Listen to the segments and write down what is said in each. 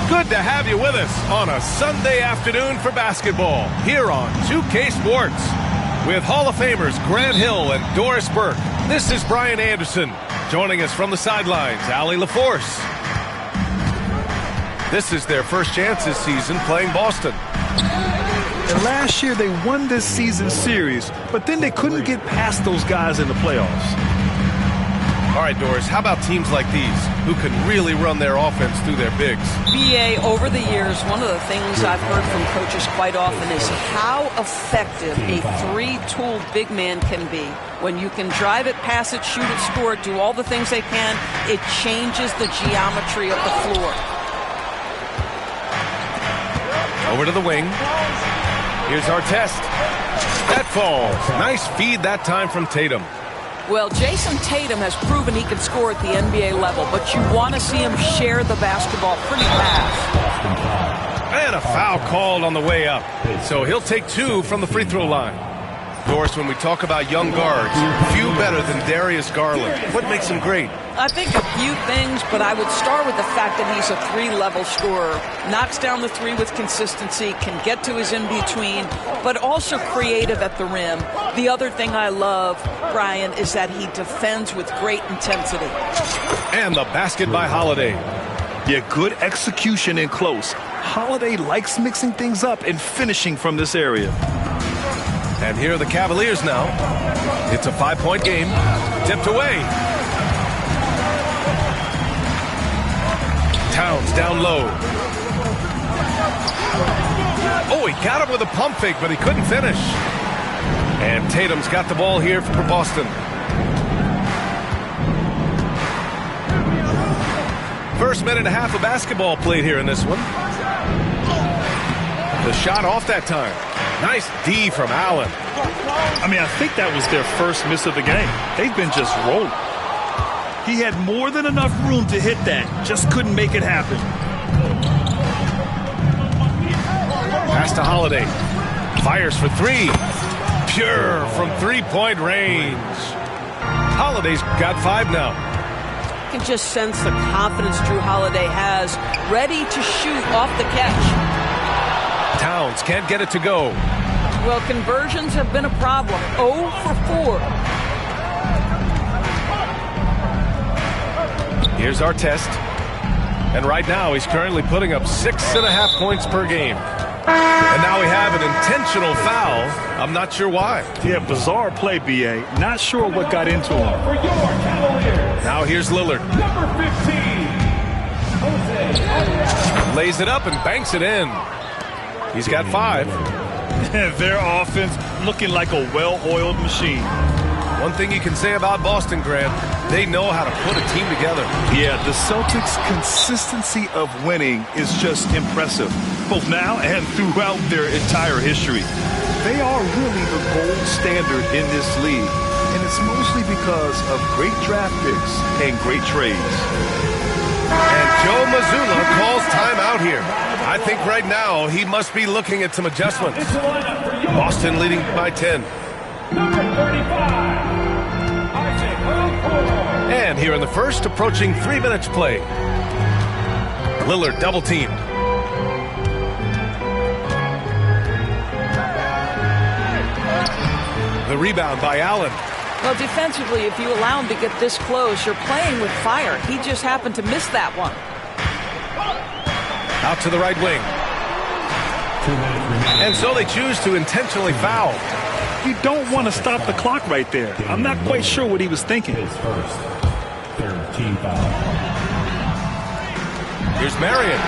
Good to have you with us on a Sunday afternoon for basketball here on 2K Sports. With Hall of Famers Grant Hill and Doris Burke, this is Brian Anderson. Joining us from the sidelines, Allie LaForce. This is their first chance this season playing Boston. And last year they won this season series, but then they couldn't get past those guys in the playoffs. All right, Doris, how about teams like these who can really run their offense through their bigs? BA, over the years, one of the things I've heard from coaches quite often is how effective a three-tool big man can be. When you can drive it, pass it, shoot it, score it, do all the things they can, it changes the geometry of the floor. Over to the wing. Here's our test. That falls. Nice feed that time from Tatum. Well, Jason Tatum has proven he can score at the NBA level, but you want to see him share the basketball pretty fast. And a foul called on the way up. So he'll take two from the free throw line. Doris, when we talk about young guards, few better than Darius Garland. What makes him great? I think a few things, but I would start with the fact that he's a three-level scorer. Knocks down the three with consistency, can get to his in-between, but also creative at the rim. The other thing I love, Brian, is that he defends with great intensity. And the basket by Holiday. Yeah, good execution in close. Holiday likes mixing things up and finishing from this area. And here are the Cavaliers now. It's a 5-point game. Tipped away. Towns down low. Oh, he got him with a pump fake, but he couldn't finish. And Tatum's got the ball here for Boston. First minute and a half of basketball played here in this one. The shot off that time. Nice D from Allen. I mean, I think that was their first miss of the game. They've been just rolling. He had more than enough room to hit that. Just couldn't make it happen. Pass to Holiday. Fires for three. Pure from three-point range. Holiday's got 5 now. You can just sense the confidence Drew Holiday has, ready to shoot off the catch. Towns can't get it to go. Well, conversions have been a problem. 0 for 4. Here's our test. And right now, he's currently putting up 6.5 points per game. And now we have an intentional foul. I'm not sure why. Yeah, bizarre play, B.A. Not sure what got into him. Now here's Lillard. Number 15. Lays it up and banks it in. He's got 5. Their offense looking like a well-oiled machine. One thing you can say about Boston, Grant, they know how to put a team together. Yeah, the Celtics' consistency of winning is just impressive, both now and throughout their entire history. They are really the gold standard in this league, and it's mostly because of great draft picks and great trades. And Joe Mazzulla calls timeout here. I think right now he must be looking at some adjustments. Boston leading by 10. Number 35. And here in the first, approaching 3 minutes play. Lillard double teamed. The rebound by Allen. Well, defensively, if you allow him to get this close, you're playing with fire. He just happened to miss that one. Out to the right wing. And so they choose to intentionally foul. You don't want to stop the clock right there. I'm not quite sure what he was thinking. His first. Third team foul. Here's Marion.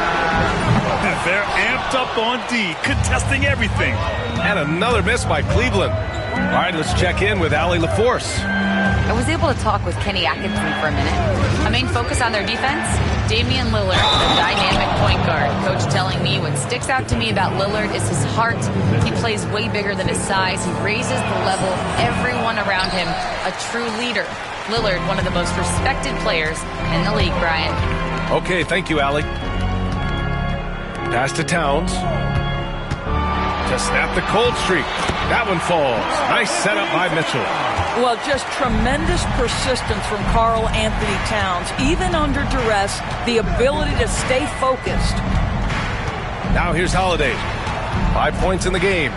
They're amped up on D, contesting everything. And another miss by Cleveland. All right, let's check in with Allie LaForce. I was able to talk with Kenny Atkinson for a minute. My main focus on their defense, Damian Lillard, the dynamic point guard. Coach telling me what sticks out to me about Lillard is his heart. He plays way bigger than his size. He raises the level of everyone around him. A true leader. Lillard, one of the most respected players in the league, Brian. Okay, thank you, Allie. Pass to Towns. To snap the cold streak. That one falls. Nice setup by Mitchell. Well, just tremendous persistence from Karl Anthony Towns. Even under duress, the ability to stay focused. Now here's Holiday. 5 points in the game.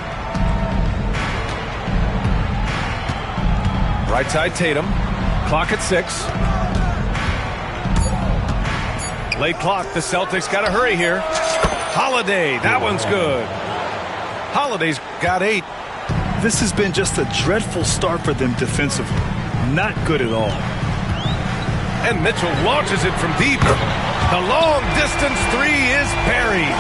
Right side Tatum. Clock at 6. Late clock. The Celtics got to hurry here. Holiday. That one's good. Holiday's got 8. This has been just a dreadful start for them defensively. Not good at all. And Mitchell launches it from deep. The long distance three is buried.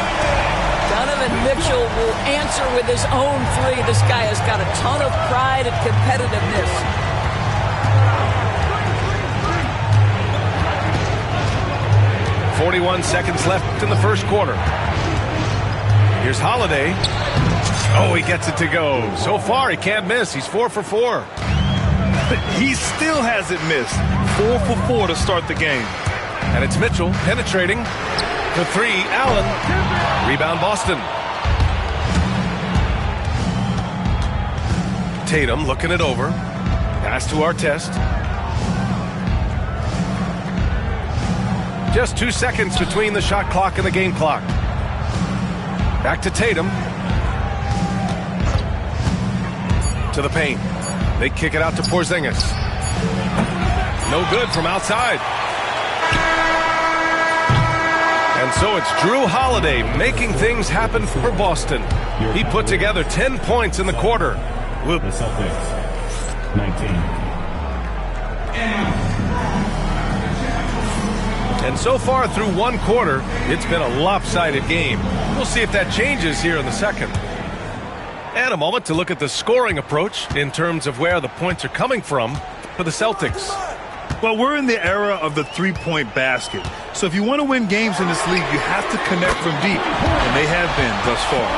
Donovan Mitchell will answer with his own three. This guy has got a ton of pride and competitiveness. .41 seconds left in the first quarter. Here's Holiday. Oh, he gets it to go. So far, he can't miss. He's 4 for 4. He still hasn't missed. 4 for 4 to start the game. And it's Mitchell penetrating. The 3, Allen. Rebound, Boston. Tatum looking it over. Pass to Artest. Just 2 seconds between the shot clock and the game clock. Back to Tatum. To the paint. They kick it out to Porzingis. No good from outside. And so it's Drew Holiday making things happen for Boston. He put together 10 points in the quarter. The Celtics, 19. And so far through one quarter, it's been a lopsided game. We'll see if that changes here in the second. And a moment to look at the scoring approach in terms of where the points are coming from for the Celtics. Well, we're in the era of the three-point basket. So if you want to win games in this league, you have to connect from deep. And they have been thus far.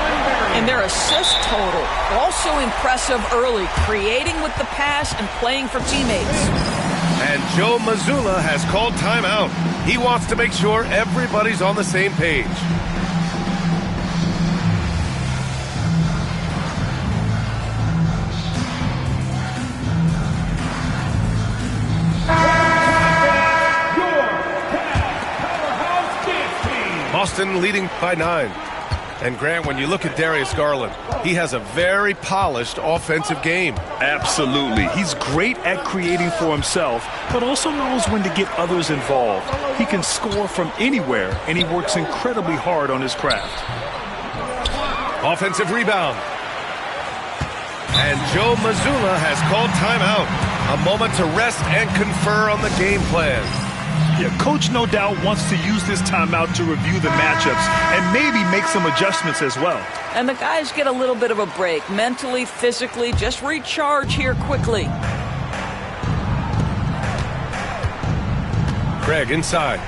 And their assist total, also impressive early, creating with the pass and playing for teammates. And Joe Mazzulla has called timeout. He wants to make sure everybody's on the same page. Boston leading by 9. And Grant, when you look at Darius Garland, he has a very polished offensive game. Absolutely. He's great at creating for himself, but also knows when to get others involved. He can score from anywhere, and he works incredibly hard on his craft. Offensive rebound. And Joe Mazzulla has called timeout. A moment to rest and confer on the game plan. Yeah, Coach no doubt wants to use this timeout to review the matchups and maybe make some adjustments as well. And the guys get a little bit of a break, mentally, physically, just recharge here quickly. Craig inside.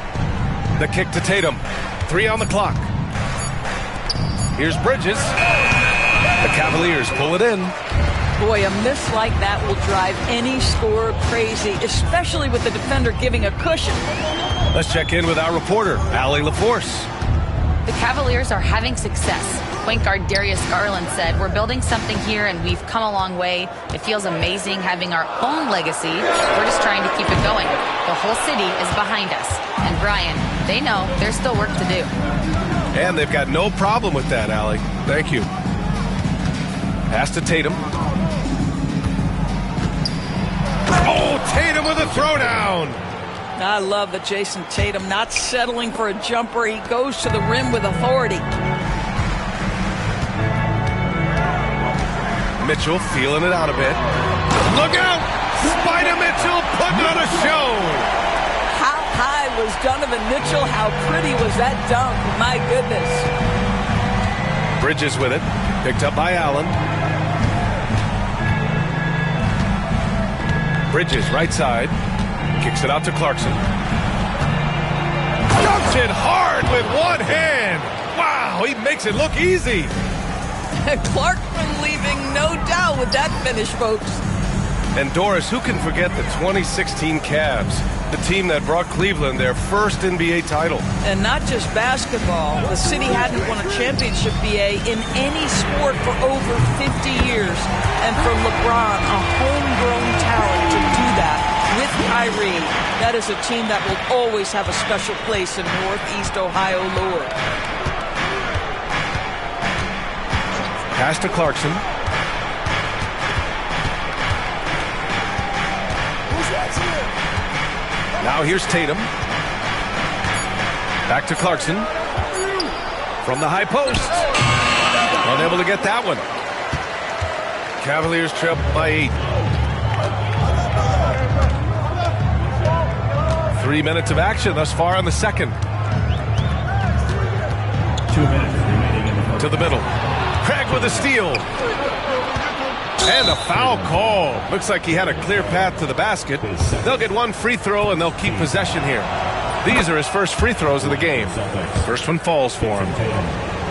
The kick to Tatum. 3 on the clock. Here's Bridges. The Cavaliers pull it in. Boy, a miss like that will drive any scorer crazy, especially with the defender giving a cushion. Let's check in with our reporter, Allie LaForce. The Cavaliers are having success. Point guard Darius Garland said, "We're building something here and we've come a long way. It feels amazing having our own legacy. We're just trying to keep it going. The whole city is behind us." And Brian, they know there's still work to do. And they've got no problem with that, Allie. Thank you. Pass to Tatum. Tatum with a throwdown. I love that Jason Tatum not settling for a jumper. He goes to the rim with authority. Mitchell feeling it out a bit. Look out! Spider Mitchell putting on a show. How high was Donovan Mitchell? How pretty was that dunk? My goodness. Bridges with it. Picked up by Allen. Bridges right side. Kicks it out to Clarkson. Dunks it hard with one hand. Wow, he makes it look easy. Clarkson leaving no doubt with that finish, folks. And Doris, who can forget the 2016 Cavs, the team that brought Cleveland their first NBA title? And not just basketball. The city hadn't won a championship, BA, in any sport for over 50 years. And for LeBron, a homegrown talent to do that with Kyrie, that is a team that will always have a special place in Northeast Ohio lore. Pass to Clarkson. Now here's Tatum. Back to Clarkson. From the high post. Unable to get that one. Cavaliers trail by 8. 3 minutes of action thus far in the second. 2 minutes remaining in the first. To the middle. Craig with a steal. And a foul call. Looks like he had a clear path to the basket. They'll get one free throw and they'll keep possession here. These are his first free throws of the game. First one falls for him.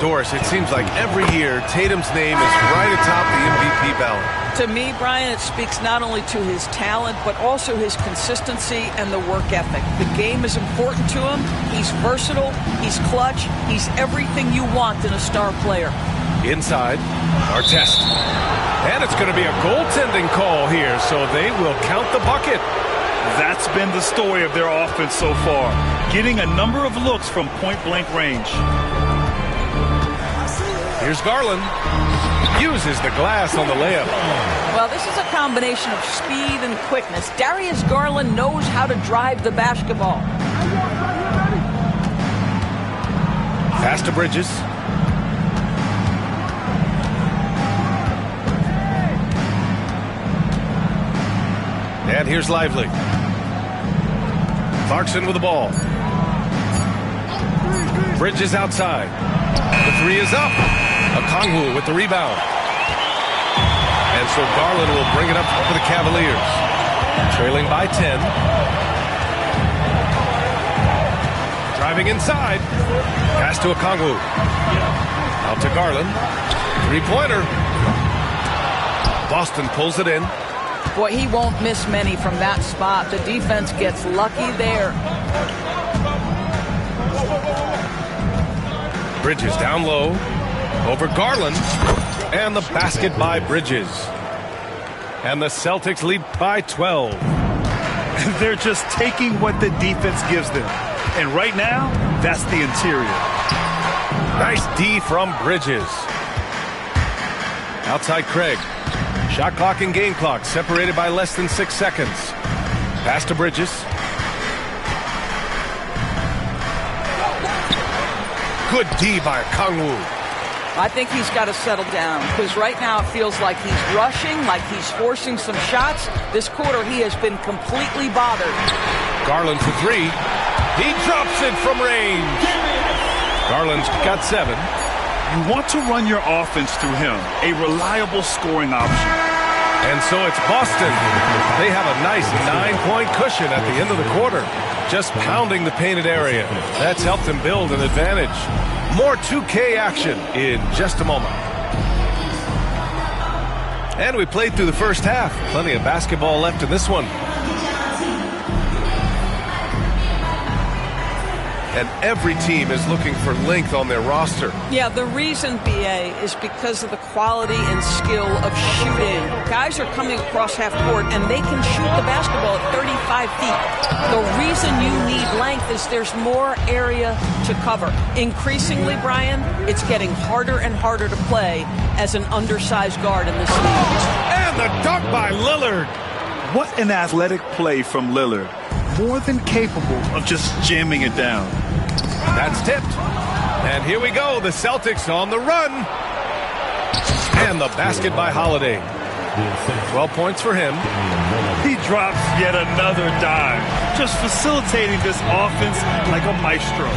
Doris, it seems like every year Tatum's name is right atop the MVP ballot. To me, Brian, it speaks not only to his talent, but also his consistency and the work ethic. The game is important to him. He's versatile. He's clutch. He's everything you want in a star player. Inside, Artest. And it's going to be a goaltending call here, so they will count the bucket. That's been the story of their offense so far, getting a number of looks from point-blank range. Here's Garland. Uses the glass on the layup. Well, this is a combination of speed and quickness. Darius Garland knows how to drive the basketball. Pass to Bridges. And here's Lively. Clarkson with the ball. Bridges outside. The three is up. Okongwu with the rebound. And so Garland will bring it up for the Cavaliers. Trailing by 10. Driving inside. Pass to Okongwu. Out to Garland. Three-pointer. Boston pulls it in. Boy, he won't miss many from that spot. The defense gets lucky there. Bridges down low. Over Garland. And the basket by Bridges. And the Celtics lead by 12. They're just taking what the defense gives them. And right now, that's the interior. Nice D from Bridges. Outside Craig. Shot clock and game clock separated by less than 6 seconds. Pass to Bridges. Good D by Okongwu. I think he's got to settle down because right now it feels like he's rushing, like he's forcing some shots. This quarter he has been completely bothered. Garland for three. He drops it from range. Garland's got 7. You want to run your offense through him, a reliable scoring option. And so it's Boston. They have a nice 9-point cushion at the end of the quarter, just pounding the painted area. That's helped them build an advantage. More 2K action in just a moment. And we played through the first half. Plenty of basketball left in this one. And every team is looking for length on their roster. Yeah, the reason, BA, is because of the quality and skill of shooting. Guys are coming across half court, and they can shoot the basketball at 35 feet. The reason you need length is there's more area to cover. Increasingly, Brian, it's getting harder and harder to play as an undersized guard in this league. And the dunk by Lillard. What an athletic play from Lillard. More than capable of just jamming it down. That's tipped. And here we go. The Celtics on the run. And the basket by Holiday. 12 points for him. He drops yet another dime. Just facilitating this offense like a maestro.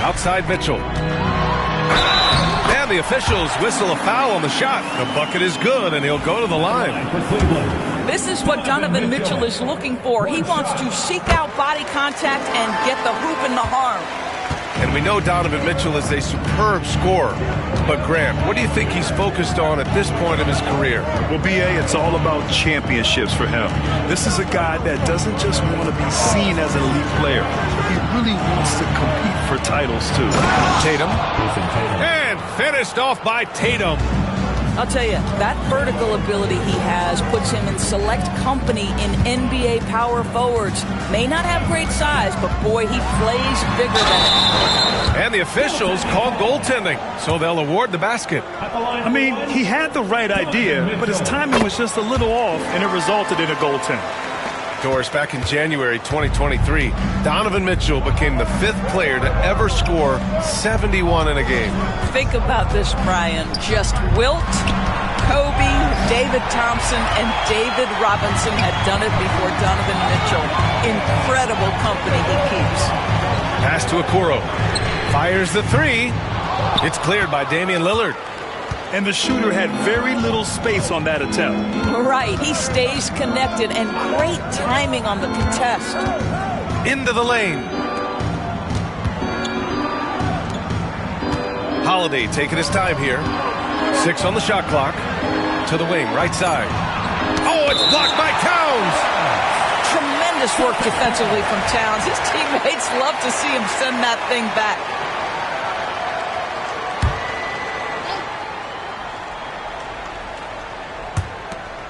Outside Mitchell. And the officials whistle a foul on the shot. The bucket is good, and he'll go to the line. This is what Donovan Mitchell is looking for. He wants to seek out body contact and get the hoop in the harm. And we know Donovan Mitchell is a superb scorer. But, Grant, what do you think he's focused on at this point of his career? Well, B.A., it's all about championships for him. This is a guy that doesn't just want to be seen as an elite player. He really wants to compete for titles, too. Tatum. And finished off by Tatum. I'll tell you, that vertical ability he has puts him in select company in NBA power forwards. May not have great size, but boy, he plays bigger than it. And the officials call goaltending, so they'll award the basket. I mean, he had the right idea, but his timing was just a little off, and it resulted in a goaltend. Doris, back in January 2023, Donovan Mitchell became the 5th player to ever score 71 in a game. Think about this, Brian. Just Wilt, Kobe, David Thompson, and David Robinson had done it before Donovan Mitchell. Incredible company he keeps. Pass to Okoro. Fires the 3. It's cleared by Damian Lillard. And the shooter had very little space on that attempt. Right, he stays connected and great timing on the contest. Into the lane. Holiday taking his time here. 6 on the shot clock. To the wing, right side. Oh, it's blocked by Towns. Tremendous work defensively from Towns. His teammates love to see him send that thing back.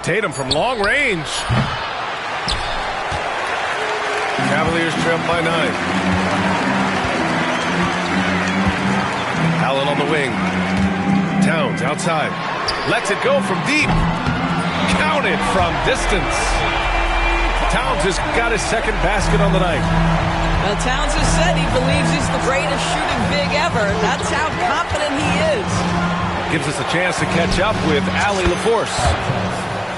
Tatum from long range. Cavaliers trail by 9. Allen on the wing. Towns outside. Lets it go from deep. Counted from distance. Towns has got his 2nd basket on the night. Well, Towns has said he believes he's the greatest shooting big ever. That's how confident he is. Gives us a chance to catch up with Allie LaForce.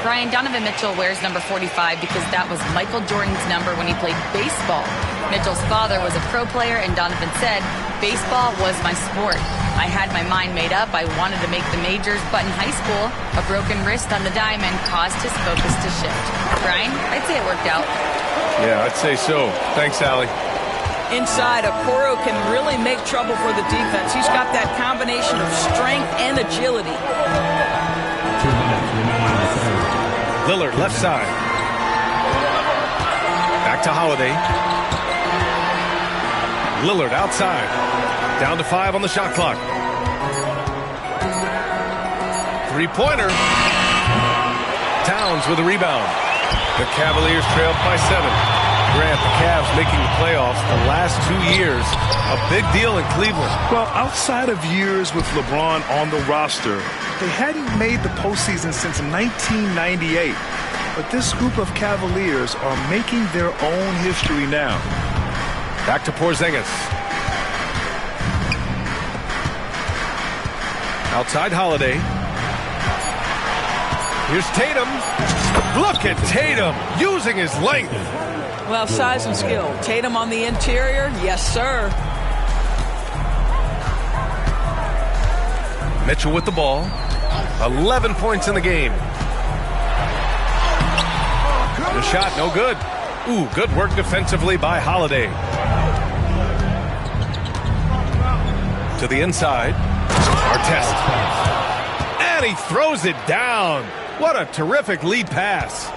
Brian, Donovan Mitchell wears number 45 because that was Michael Jordan's number when he played baseball. Mitchell's father was a pro player, and Donovan said, baseball was my sport. I had my mind made up. I wanted to make the majors, but in high school, a broken wrist on the diamond caused his focus to shift. Brian, I'd say it worked out. Yeah, I'd say so. Thanks, Allie. Inside, Okoro can really make trouble for the defense. He's got that combination of strength and agility. 2 minutes remaining in the third. Lillard, left side. Back to Holiday. Lillard outside. Down to 5 on the shot clock. 3-pointer. Towns with a rebound. The Cavaliers trailed by 7. Grant, the Cavs making the playoffs the last 2 years. A big deal in Cleveland. Well, outside of years with LeBron on the roster, they hadn't made the postseason since 1998. But this group of Cavaliers are making their own history now. Back to Porzingis. Outside Holiday. Here's Tatum. Look at Tatum using his length. Well, size and skill. Tatum on the interior. Yes, sir. Mitchell with the ball. 11 points in the game. The shot, no good. Ooh, good work defensively by Holiday. To the inside. Artest. And he throws it down. What a terrific lead pass.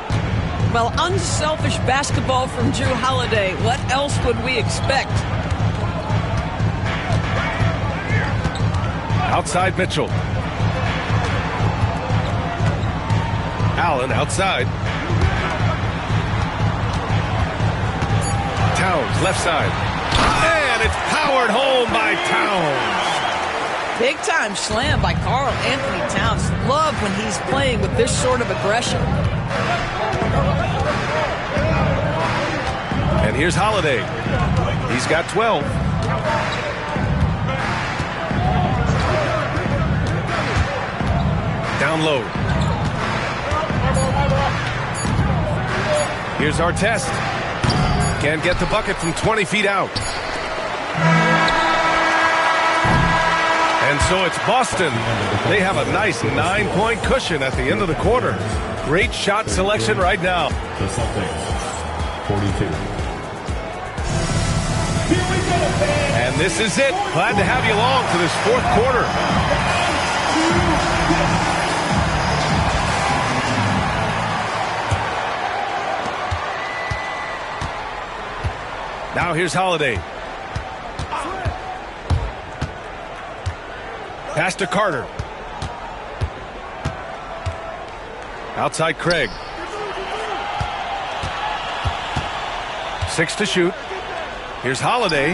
Well, unselfish basketball from Jrue Holiday. What else would we expect? Outside Mitchell. Allen outside. Towns left side. And it's powered home by Towns. Big-time slam by Karl Anthony Towns. Love when he's playing with this sort of aggression. And here's Holiday. He's got 12. Down low. Here's Artest. Can't get the bucket from 20 feet out. And so it's Boston. They have a nice 9-point cushion at the end of the quarter. Great shot selection right now. The Celtics, 42. And this is it. Glad to have you along for this fourth quarter. Now here's Holiday. Pass to Carter. Outside Craig. 6 to shoot. Here's Holiday.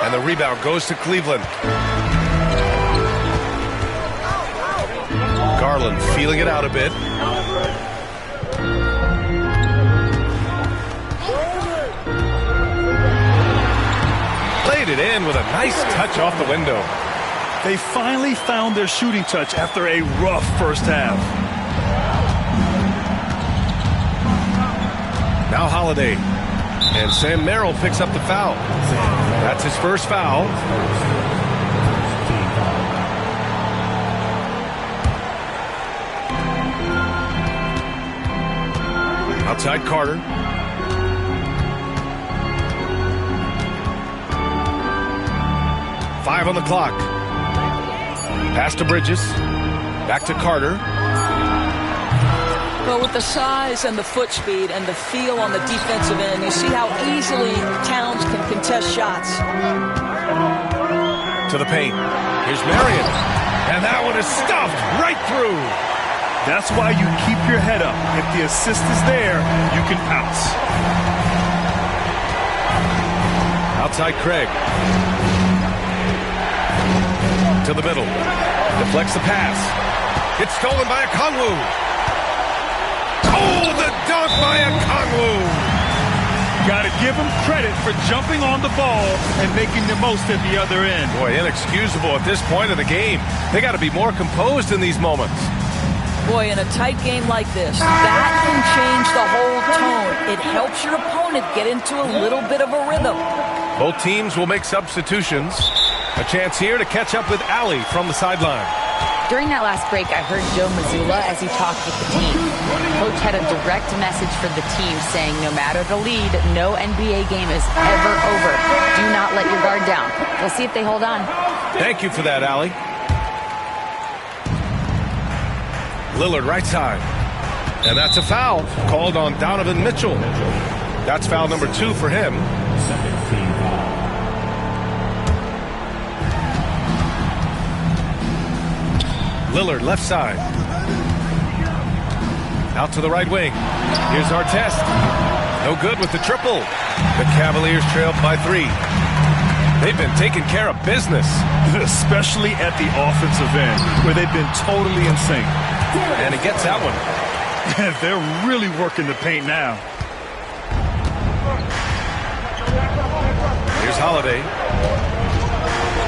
And the rebound goes to Cleveland. Garland feeling it out a bit. Played it in with a nice touch off the window. They finally found their shooting touch after a rough first half. Now Holiday. And Sam Merrill picks up the foul. That's his first foul. Outside Carter. Five on the clock. Pass to Bridges. Back to Carter. Well, with the size and the foot speed and the feel on the defensive end, you see how easily Towns can contest shots. To the paint. Here's Marion. And that one is stuffed right through. That's why you keep your head up. If the assist is there, you can pounce. Outside Craig. To the middle. Deflects the pass. It's stolen by Okongwu. Oh, the dunk by Okongwu. Got to give him credit for jumping on the ball and making the most at the other end. Boy, inexcusable at this point of the game. They got to be more composed in these moments. Boy, in a tight game like this, that can change the whole tone. It helps your opponent get into a little bit of a rhythm. Both teams will make substitutions. A chance here to catch up with Allie from the sideline. During that last break, I heard Joe Mazzulla as he talked with the team. Coach had a direct message for the team saying no matter the lead, no NBA game is ever over. Do not let your guard down. We'll see if they hold on. Thank you for that, Allie. Lillard right side. And that's a foul called on Donovan Mitchell. That's foul number 2 for him. Second team foul. Lillard left side. Out to the right wing. Here's Artest. No good with the triple. The Cavaliers trailed by 3. They've been taking care of business. Especially at the offensive end, where they've been totally in sync. And he gets that one. They're really working the paint now. Here's Holiday.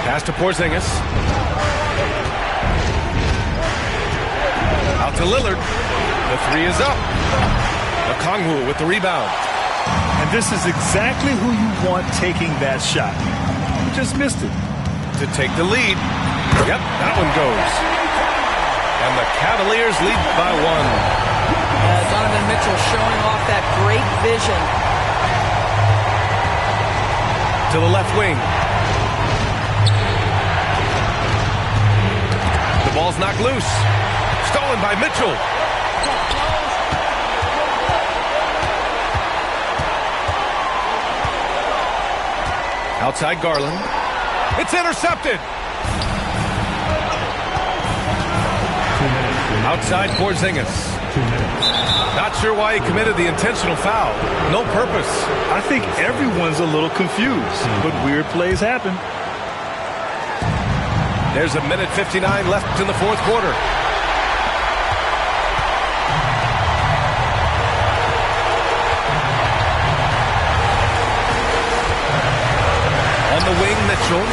Pass to Porzingis. Out to Lillard. The 3 is up. Okongwu with the rebound. And this is exactly who you want taking that shot. You just missed it. To take the lead. Yep, that one goes. And the Cavaliers lead by 1. Donovan Mitchell showing off that great vision. To the left wing. The ball's knocked loose. Stolen by Mitchell. Outside Garland. It's intercepted. Outside Porzingis. Not sure why he committed the intentional foul. No purpose. I think everyone's a little confused, but weird plays happen. There's a minute 59 left in the fourth quarter. On the wing, Mitchell.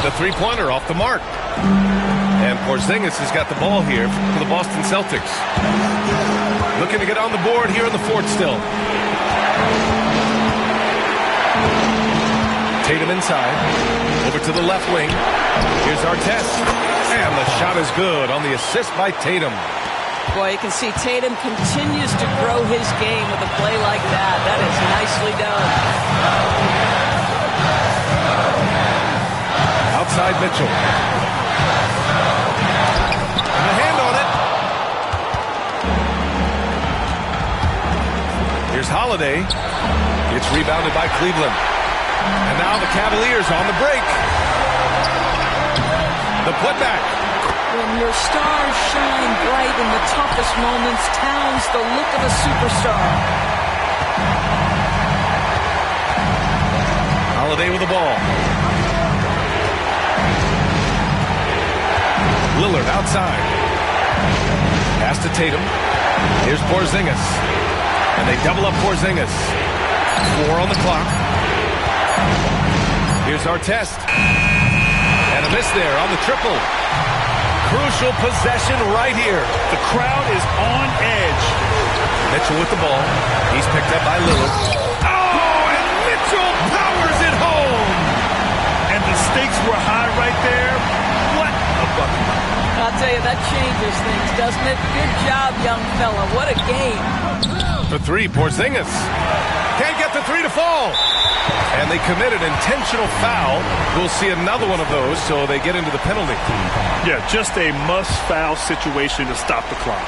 The three-pointer off the mark. And Porzingis has got the ball here for the Boston Celtics. Looking to get on the board here in the fourth still. Tatum inside. Over to the left wing. Here's Artest. And the shot is good on the assist by Tatum. Boy, you can see Tatum continues to grow his game with a play like that. That is nicely done. Outside Mitchell. And a hand on it. Here's Holiday. It's rebounded by Cleveland. And now the Cavaliers on the break. The putback. When your stars shine bright in the toughest moments, Towns the look of a superstar. Holiday with the ball. Lillard outside. Pass to Tatum. Here's Porzingis. And they double up Porzingis. 4 on the clock. Here's Artest. And a miss there on the triple. Crucial possession right here. The crowd is on edge. Mitchell with the ball. He's picked up by Lillard. Oh, and Mitchell powers it home. And the stakes were high right there. What a bucket. I'll tell you, that changes things, doesn't it? Good job, young fella. What a game. For three, Porzingis. Can't get the three to fall. And they commit an intentional foul. We'll see another one of those, so they get into the penalty. Yeah, just a must-foul situation to stop the clock.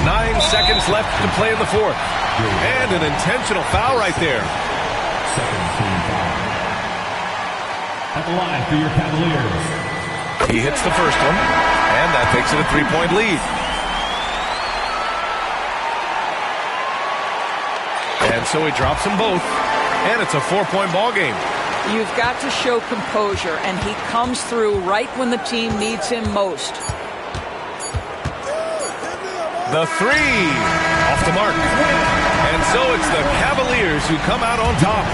9 seconds left to play in the fourth. And an intentional foul right there. Second team foul. At the line for your Cavaliers. He hits the first one, and that makes it a 3-point lead. And so he drops them both, and it's a 4-point ball game. You've got to show composure, and he comes through right when the team needs him most. The three off the mark. And so it's the Cavaliers who come out on top.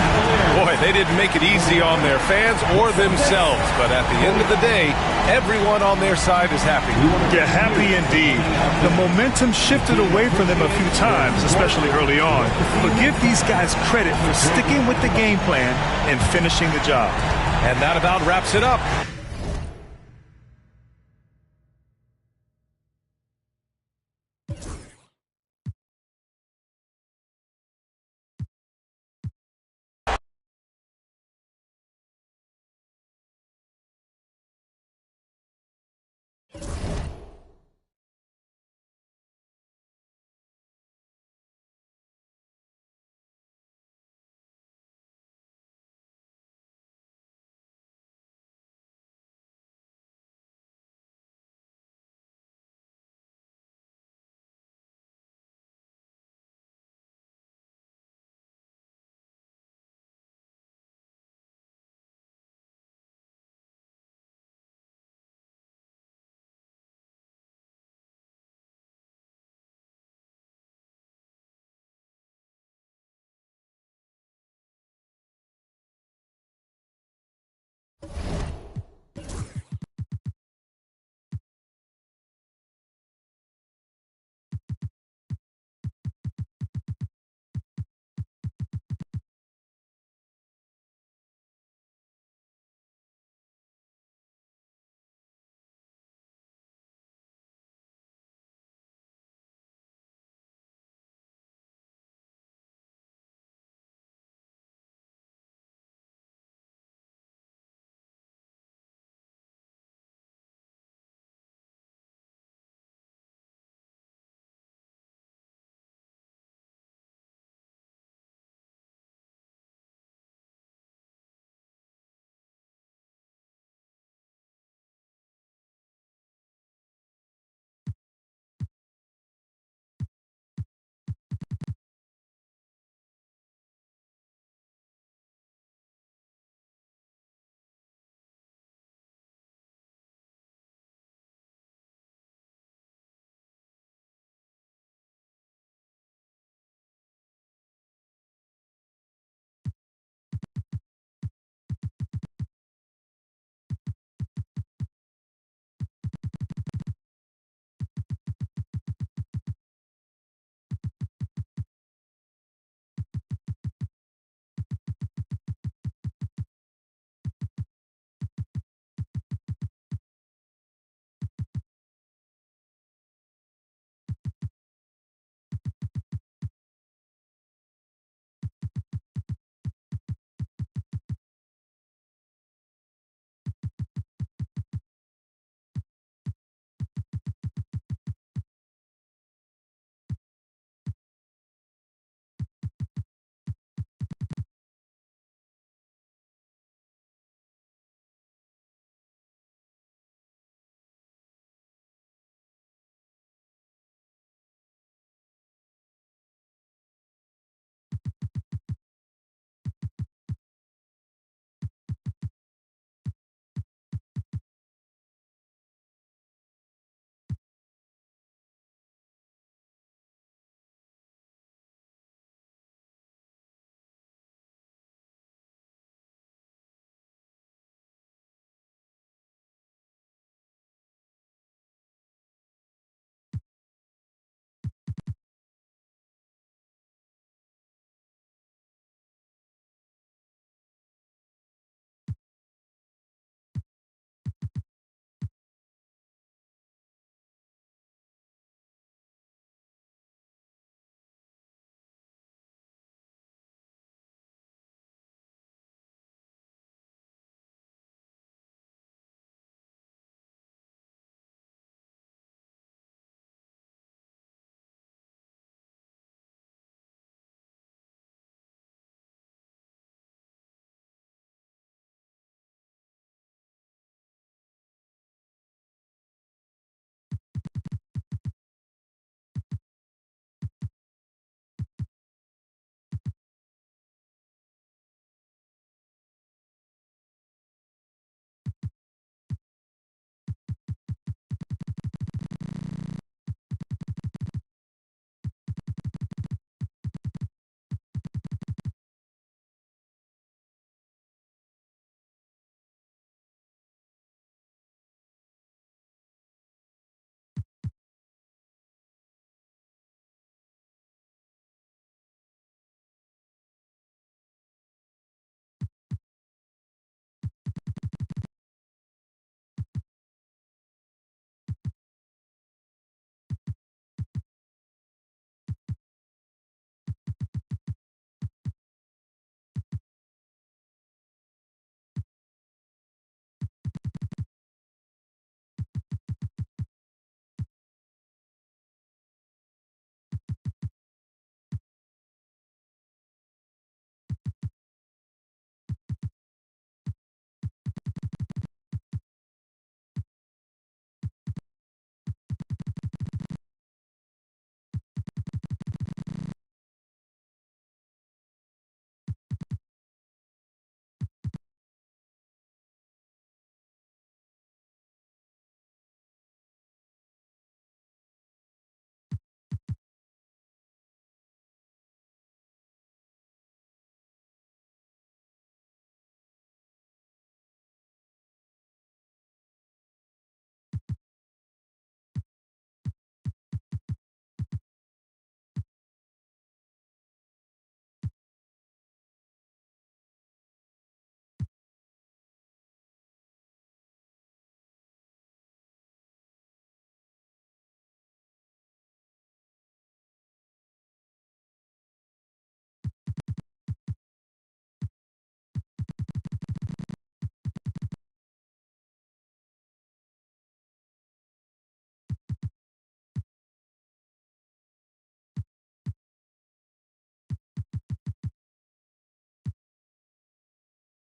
Boy, they didn't make it easy on their fans or themselves. But at the end of the day, everyone on their side is happy. Yeah, happy indeed. The momentum shifted away from them a few times, especially early on. But give these guys credit for sticking with the game plan and finishing the job. And that about wraps it up.